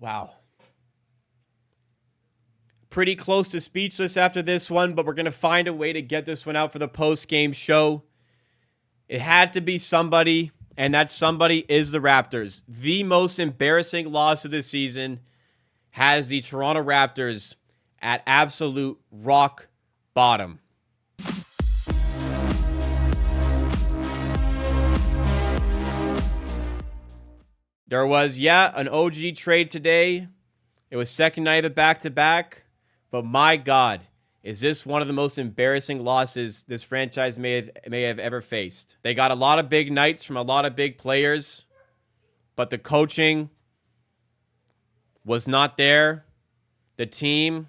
Wow. Pretty close to speechless after this one, but we're going to find a way to get this one out for the post-game show. It had to be somebody, and that somebody is the Raptors. The most embarrassing loss of the season has the Toronto Raptors at absolute rock bottom. There was, an OG trade today. It was second night of the back-to-back. But my God, is this one of the most embarrassing losses this franchise may have ever faced. They got a lot of big nights from a lot of big players, but the coaching was not there. The team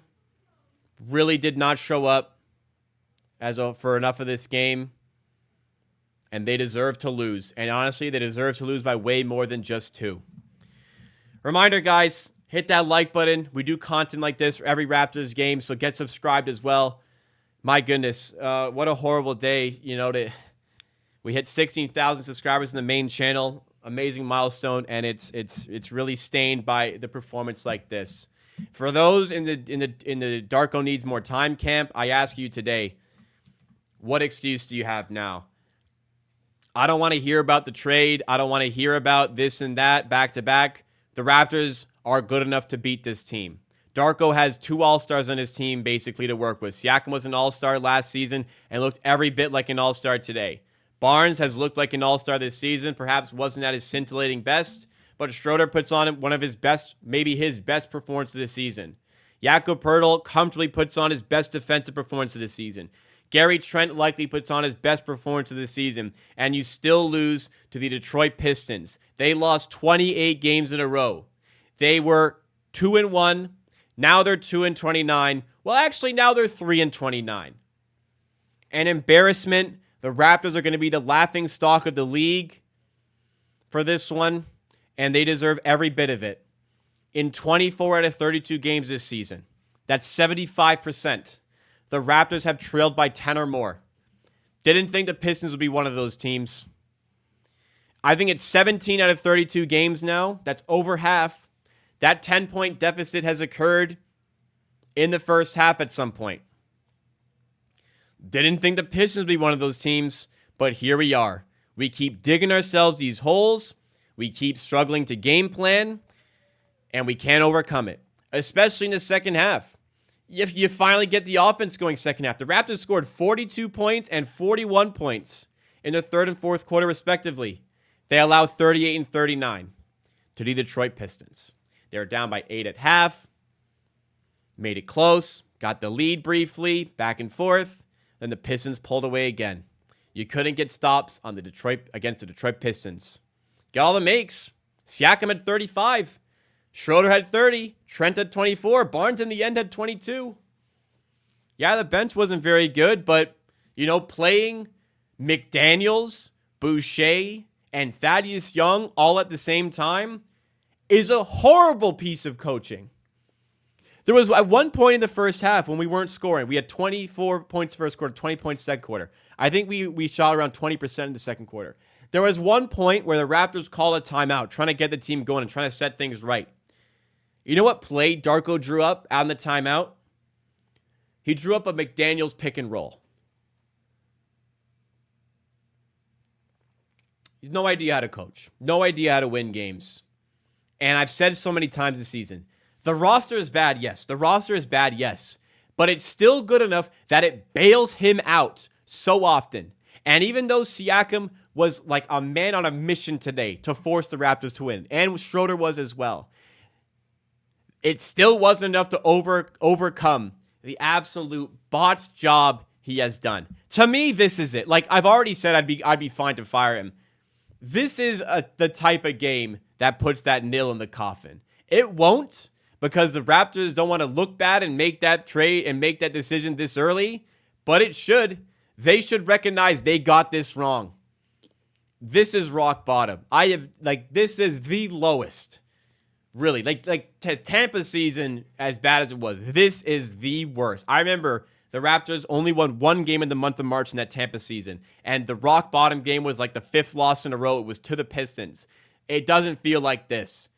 really did not show up for enough of this game. And they deserve to lose. And honestly, they deserve to lose by way more than just 2. Reminder, guys, hit that like button. We do content like this for every Raptors game, so get subscribed as well. My goodness, what a horrible day. We hit 16,000 subscribers in the main channel. Amazing milestone, and it's really stained by the performance like this. For those in the Darko Needs More Time camp, I ask you today, what excuse do you have now? I don't want to hear about the trade. I don't want to hear about this and that back-to-back. The Raptors are good enough to beat this team. Darko has 2 All-Stars on his team, basically, to work with. Siakam was an All-Star last season and looked every bit like an All-Star today. Barnes has looked like an All-Star this season, perhaps wasn't at his scintillating best, but Schroeder puts on one of his best, maybe his best performance of the season. Jakob Poeltl comfortably puts on his best defensive performance of the season. Gary Trent likely puts on his best performance of the season, and you still lose to the Detroit Pistons. They lost 28 games in a row. They were 2-1. Now they're 2-29. Well, actually, now they're 3-29. An embarrassment. The Raptors are going to be the laughing stock of the league for this one, and they deserve every bit of it. In 24 out of 32 games this season, that's 75%. The Raptors have trailed by 10 or more. Didn't think the Pistons would be one of those teams. I think it's 17 out of 32 games now. That's over half. That 10-point deficit has occurred in the first half at some point. Didn't think the Pistons would be one of those teams, but here we are. We keep digging ourselves these holes. We keep struggling to game plan, and we can't overcome it, especially in the second half. If you finally get the offense going second half. The Raptors scored 42 points and 41 points in the third and fourth quarter, respectively. They allowed 38 and 39 to the Detroit Pistons. They were down by 8 at half, made it close, got the lead briefly, back and forth, then the Pistons pulled away again. You couldn't get stops on against the Detroit Pistons. Get all the makes. Siakam had 35. Schroeder had 30. Trent had 24. Barnes in the end had 22. Yeah, the bench wasn't very good, but, playing McDaniels, Boucher, and Thaddeus Young all at the same time is a horrible piece of coaching. There was at one point in the first half when we weren't scoring. We had 24 points first quarter, 20 points second quarter. I think we shot around 20% in the second quarter. There was one point where the Raptors called a timeout, trying to get the team going and trying to set things right. You know what play Darko drew up out in the timeout? He drew up a McDaniels pick and roll. He's no idea how to coach. No idea how to win games. And I've said so many times this season, the roster is bad, yes. The roster is bad, yes. But it's still good enough that it bails him out so often. And even though Siakam was like a man on a mission today to force the Raptors to win, and Schroeder was as well, it still wasn't enough to overcome the absolute bot's job he has done. To me, this is it. Like I've already said, I'd be fine to fire him. This is the type of game that puts that nail in the coffin. It won't, because the Raptors don't want to look bad and make that trade and make that decision this early, but it should. They should recognize they got this wrong. This is rock bottom. This is the lowest. Really, Tampa season, as bad as it was, this is the worst. I remember the Raptors only won one game in the month of March in that Tampa season, and the rock bottom game was like the 5th loss in a row. It was to the Pistons. It doesn't feel like this.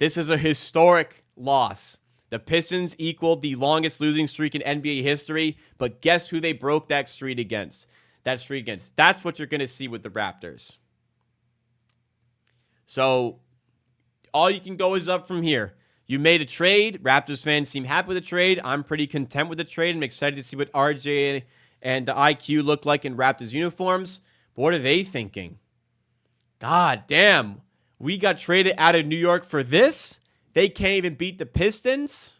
This is a historic loss. The Pistons equaled the longest losing streak in NBA history, but guess who they broke that streak against? That's what you're going to see with the Raptors. So all you can go is up from here. You made a trade. Raptors fans seem happy with the trade. I'm pretty content with the trade. I'm excited to see what RJ and IQ look like in Raptors uniforms. But what are they thinking? God damn. We got traded out of New York for this? They can't even beat the Pistons?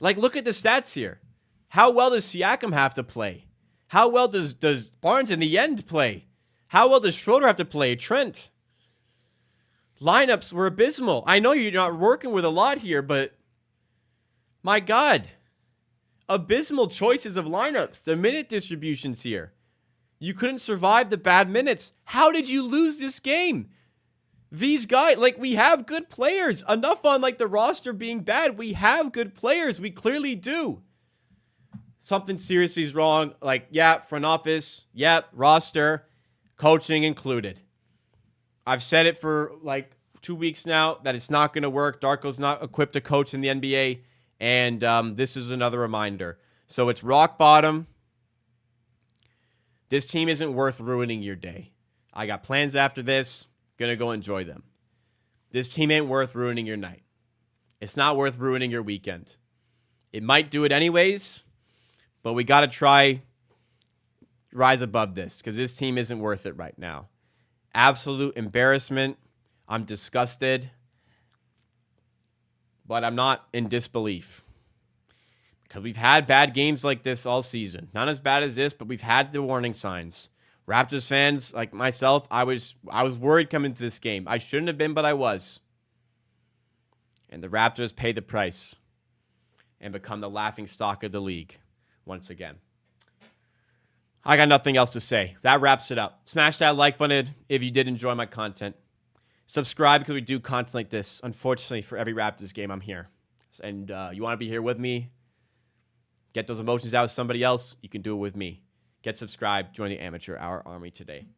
Like, look at the stats here. How well does Siakam have to play? How well does Barnes in the end play? How well does Schroeder have to play? Trent? Lineups were abysmal. I know you're not working with a lot here, but my God. Abysmal choices of lineups. The minute distributions here. You couldn't survive the bad minutes. How did you lose this game? These guys, like, we have good players. Enough on, like, the roster being bad. We have good players. We clearly do. Something seriously is wrong. Like, yeah, front office. Yeah, roster. Coaching included. I've said it for, like, 2 weeks now that it's not going to work. Darko's not equipped to coach in the NBA. And this is another reminder. So it's rock bottom. This team isn't worth ruining your day. I got plans after this. Gonna go enjoy them. This team ain't worth ruining your night. It's not worth ruining your weekend. It might do it anyways, but we got to try rise above this because this team isn't worth it right now. Absolute embarrassment. I'm disgusted, but I'm not in disbelief. Because we've had bad games like this all season. Not as bad as this, but we've had the warning signs. Raptors fans, like myself, I was worried coming into this game. I shouldn't have been, but I was. And the Raptors pay the price and become the laughing stock of the league once again. I got nothing else to say. That wraps it up. Smash that like button if you did enjoy my content. Subscribe because we do content like this. Unfortunately, for every Raptors game, I'm here. And you want to be here with me? Get those emotions out with somebody else, you can do it with me. Get subscribed, join the Amateur Hour Army today.